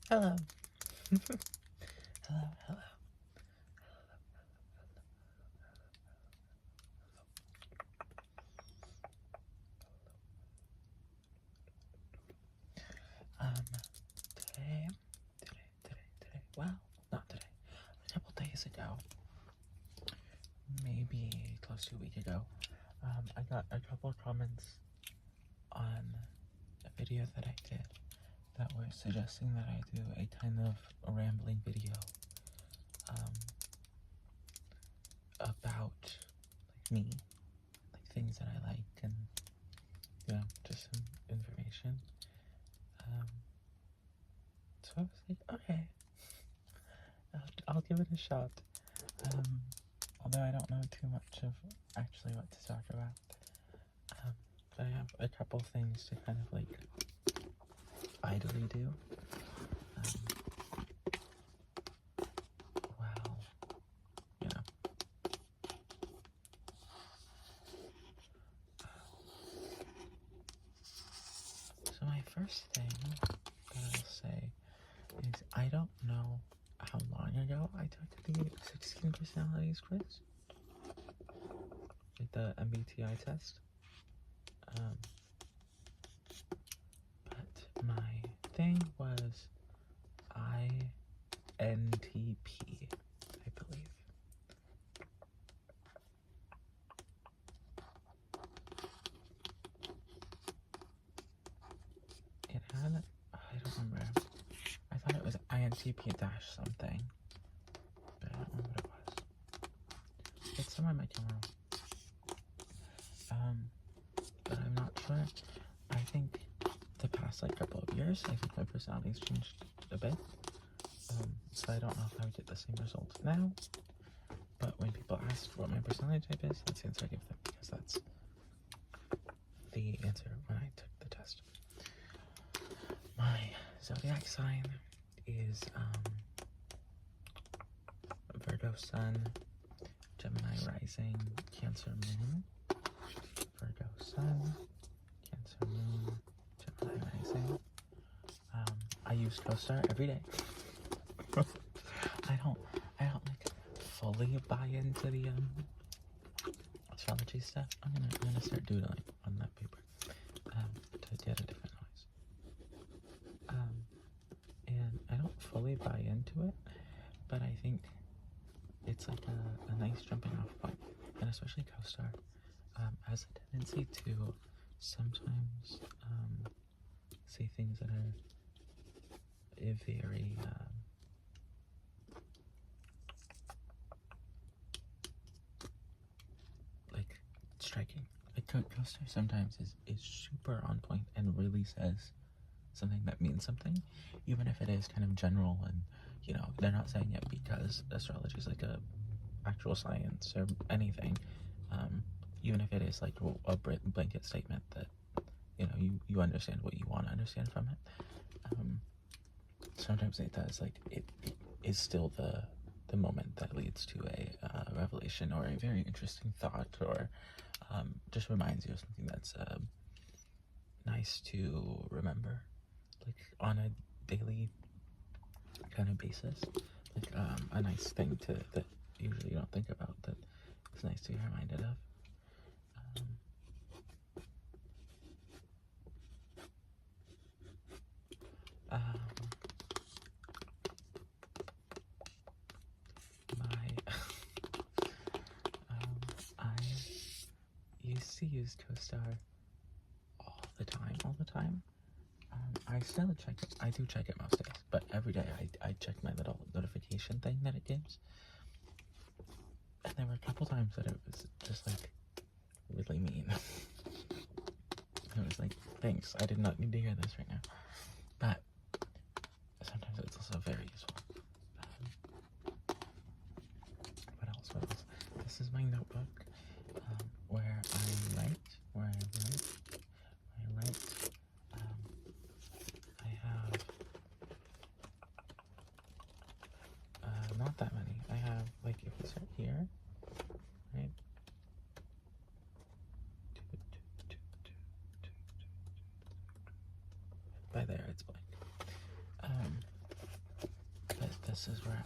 Hello. Hello, hello. Today, well, not today. A couple days ago, maybe close to a week ago, I got a couple comments on a video that I did that were suggesting that I do a kind of a rambling video, about, like, me, like, things that I like, and, just some information. So I was like, okay, I'll give it a shot. Although I don't know too much of actually what to talk about. But I have a couple things to kind of like idly do. Well, you know. So my first thing that I'll say is I don't know how long ago I took the 16 personalities quiz, like the MBTI test. But my thing was INTP, I believe. It had, I don't remember. I thought it was INTP dash something, but I don't remember what it was. It's somewhere in my camera. But I'm not sure. I think the past like couple of years, I think my personality's changed a bit. So I don't know if I would get the same results now. But when people ask what my personality type is, that's the answer I give them, because that's the answer when I took the test. My zodiac sign is Virgo sun, Gemini rising, Cancer moon. Virgo sun, Cancer moon, Gemini rising. I use CoStar every day. I don't like fully buy into the astrology stuff. I'm gonna start doodling on that paper to get a different noise. And I don't fully buy into it, but I think it's like a nice jumping off point, and especially CoStar has a tendency to sometimes say things that are very like striking. Like CoStar sometimes is super on point and really says something that means something, even if it is kind of general, and they're not saying it because astrology is like a actual science or anything. Even if it is like a blanket statement that you understand what you want to understand from it. Sometimes it does, like it is still the moment that leads to a revelation or a very interesting thought, or just reminds you of something that's nice to remember, like on a daily kind of basis, like a nice thing that usually you don't think about, that it's nice to be reminded of. I used to use CoStar all the time. I still check it. I do check it most days, but every day I check my little notification thing that it gives. And there were a couple times that it was just like really mean. I was like, thanks, I did not need to hear this right now. But sometimes it's also very useful. What else? This is my notebook where I write. I have not that many. I have, like, if we start here, right? By there, it's blank. this is where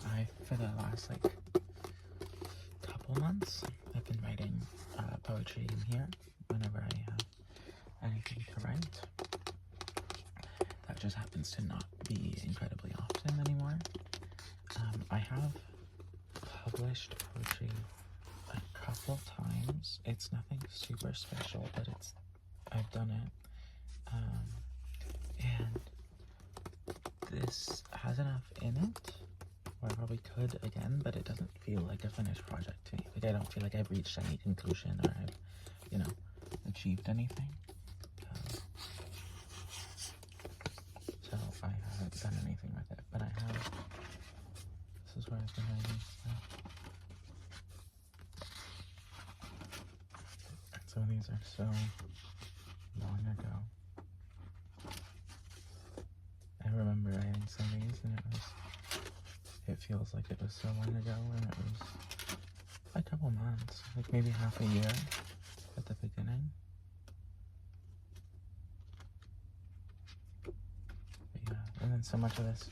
for the last like couple months, I've been writing poetry in here whenever I have anything to write. That just happens to not be incredibly often anymore. I have published poetry a couple times. It's nothing super special, but I've done it. And this has enough in it where I probably could again, but it doesn't feel like a finished project to me. Like, I don't feel like I've reached any conclusion or I've, achieved anything. So I haven't done anything with it, but I have. This is where I've been writing stuff. And some of these are so long ago. I remember writing some of these, and it feels like it was so long ago, and it was a couple months, like maybe half a year at the beginning. But yeah, and then so much of this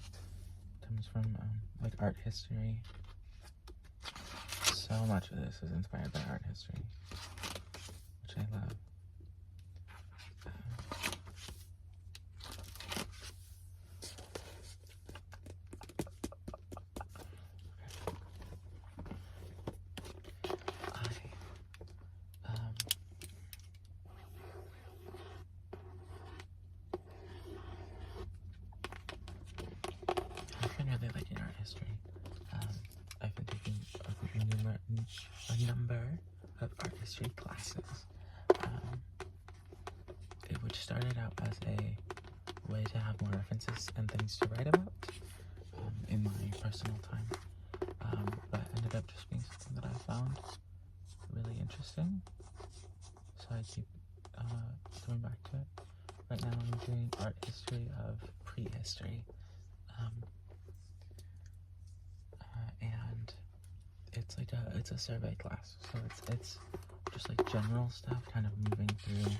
comes from like art history. So much of this is inspired by art history, which I love. I've been really liking art history. I've been taking a number of art history classes, which started out as a way to have more references and things to write about in my personal time, but ended up just being something that I found really interesting, so I keep going back to it. Right now I'm doing art history of prehistory, and it's a survey class, so it's just like general stuff, kind of moving through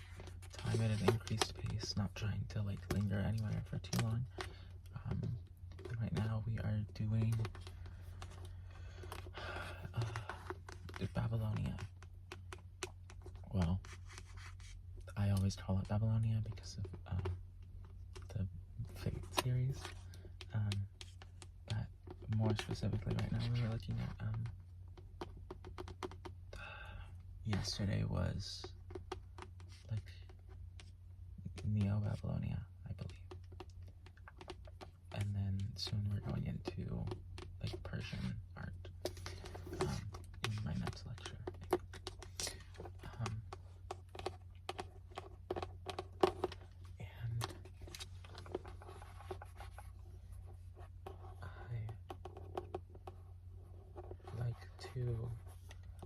time at an increased pace, not trying to like linger anywhere for too long. And right now we are doing Babylonia. Well, I always call it Babylonia because of the Fate series, but more specifically right now we are looking at yesterday was like Neo-Babylonia, I believe, and then soon we're going into like Persian art in my next lecture, I think. And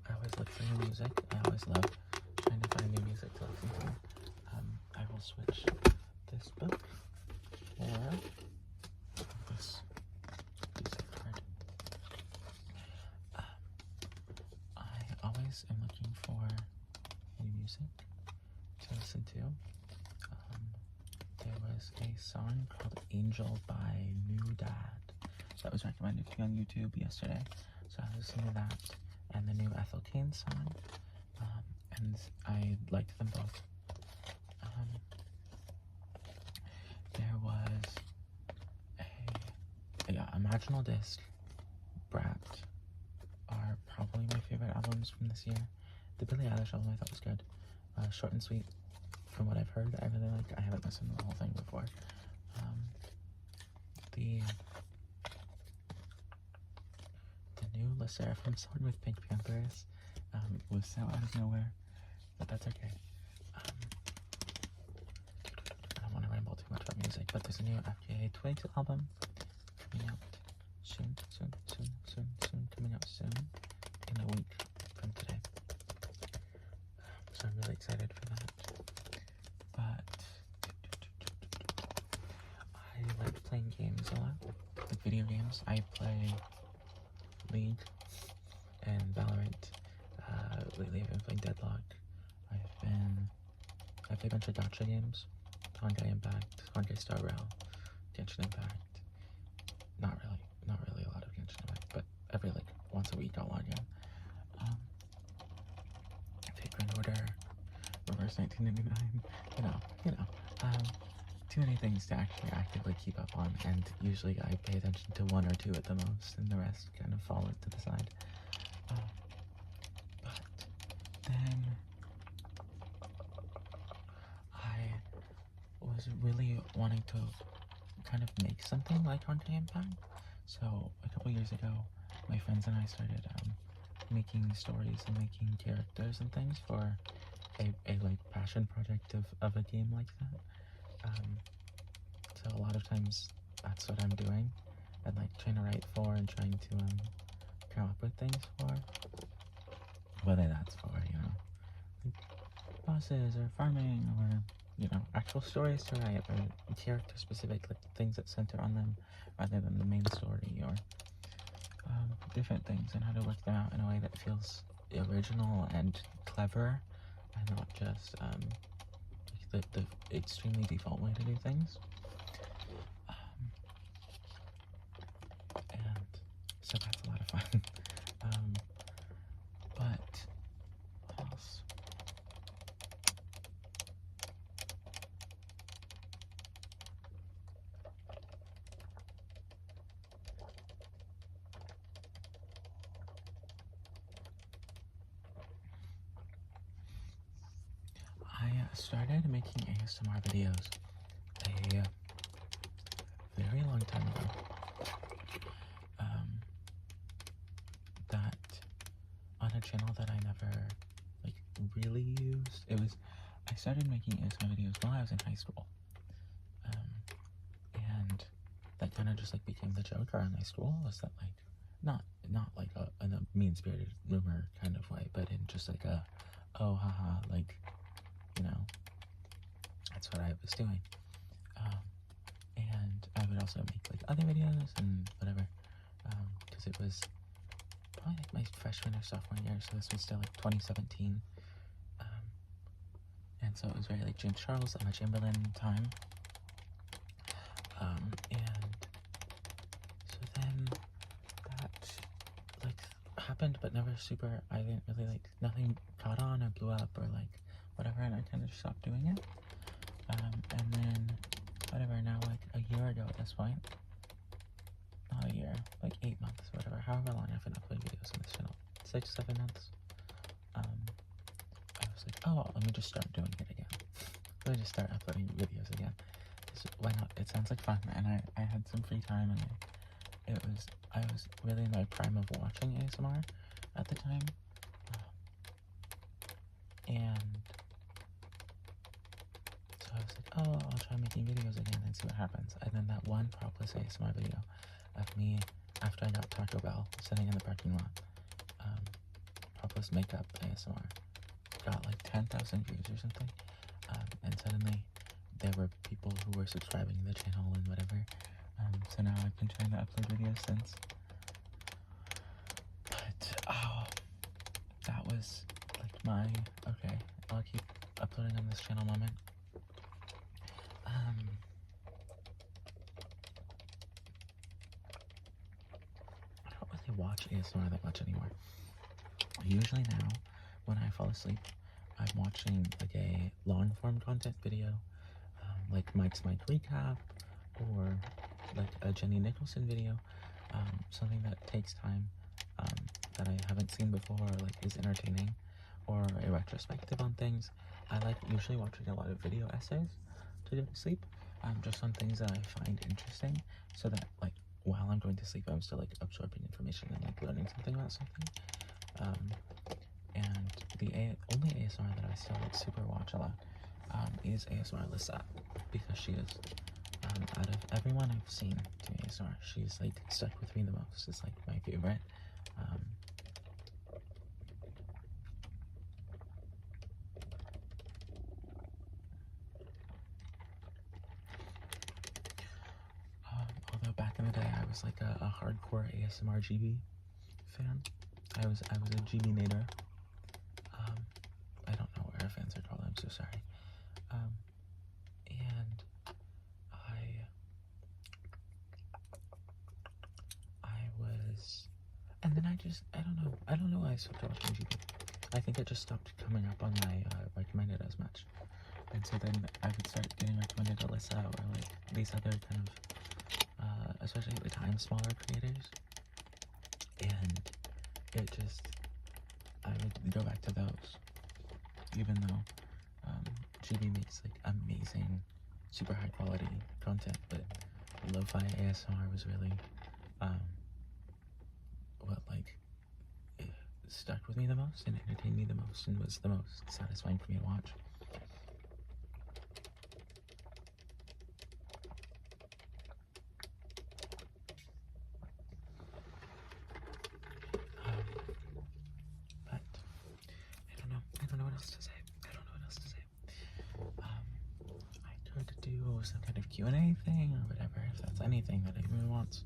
I always look for new music. I always love trying to find new music to listen to. I will switch this book for this piece of card. I always am looking for new music to listen to. There was a song called Angel by New Dad that was recommended to me on YouTube yesterday. So I listened to that and the new Ethel Cain song, and I liked them both. There was a Imaginal Disc, Brat are probably my favorite albums from this year. The Billie Eilish album I thought was good. Short and sweet, from what I've heard, I really like. I haven't listened to the whole thing before. The new Le Sserafim song with Pink Panthers was so out of nowhere, but that's okay. I don't want to ramble too much about music, but there's a new FKA Twigs album coming out soon, coming out soon, in a week from today. So I'm really excited for that. But I like playing games a lot, like video games. I play League and Valorant. Lately I've been playing Deadlock. I play a bunch of gacha games. Honkai Impact, Honkai Star Rail, Genshin Impact. Not really a lot of once a week I'll log in. Fake order, reverse 1999, you know, too many things to actually actively keep up on, and usually I pay attention to one or two at the most, and the rest kind of fall to the side. But then I was really wanting to kind of make something like Content Impact. So a couple years ago, my friends and I started making stories and making characters and things for a like passion project of a game like that. So a lot of times that's what I'm doing, and like trying to write for and trying to come up with things for, whether that's for, like bosses or farming, or actual stories to write, or character specific, like things that center on them rather than the main story, or different things, and how to work them out in a way that feels original and clever, and not just the extremely default way to do things. And so that's a lot of fun. But what else? I started making ASMR videos a very long time ago. That on a channel that I never really used. I started making ASMR videos while I was in high school. And that kind of just became the joke around my school, was that not in a mean-spirited rumor kind of way, but in just a oh haha, that's what I was doing. And I would also make other videos and whatever, because it was probably my freshman or sophomore year, so this was still 2017. And so it was very James Charles, Emma Chamberlain time. And so then that happened, but never super. I didn't really nothing caught on or blew up or whatever, and I kind of stopped doing it. And then whatever, now a year ago at this point, not a year, 8 months, whatever, however long I've been uploading videos on this channel, 6-7 months. I was oh, let me just start doing it again. Let me just start uploading videos again. Why not? It sounds like fun, and I had some free time, and I was really in my prime of watching ASMR at the time, and so I was oh, I'll try making videos again and see what happens. And then that one propless ASMR video of me after I got Taco Bell sitting in the parking lot, propless makeup ASMR, got 10,000 views or something, and suddenly there were people who were subscribing to the channel and whatever. So now I've been trying to upload videos since. But that was my okay, I'll keep uploading on this channel moment. I don't really watch ASMR that much anymore. Usually now, when I fall asleep, I'm watching a long-form content video, like Mike's Mike Recap, or a Jenny Nicholson video, something that takes time, that I haven't seen before, or is entertaining, or a retrospective on things. I usually watching a lot of video essays to go to sleep, just on things that I find interesting, so that while I'm going to sleep, I'm still absorbing information and learning something about something. And the only ASMR that I still super watch a lot is ASMR Lisa, because she is, out of everyone I've seen do ASMR, she's stuck with me the most. It's my favorite. Although back in the day I was a hardcore ASMR GB fan. I was a GB-nator. I don't know what our fans are called, I'm so sorry. And I was, and then I I don't know why I stopped watching TV. I think it just stopped coming up on my recommended as much. And so then I would start getting recommended Alyssa or like these other kind of, especially at the time, smaller creators. And it just, I would go back to those. Even though GB makes like amazing, super high quality content, but lo-fi ASMR was really what like stuck with me the most and entertained me the most and was the most satisfying for me to watch. But I don't know what else to say. I could do some kind of Q&A thing or whatever, if that's anything that anyone wants.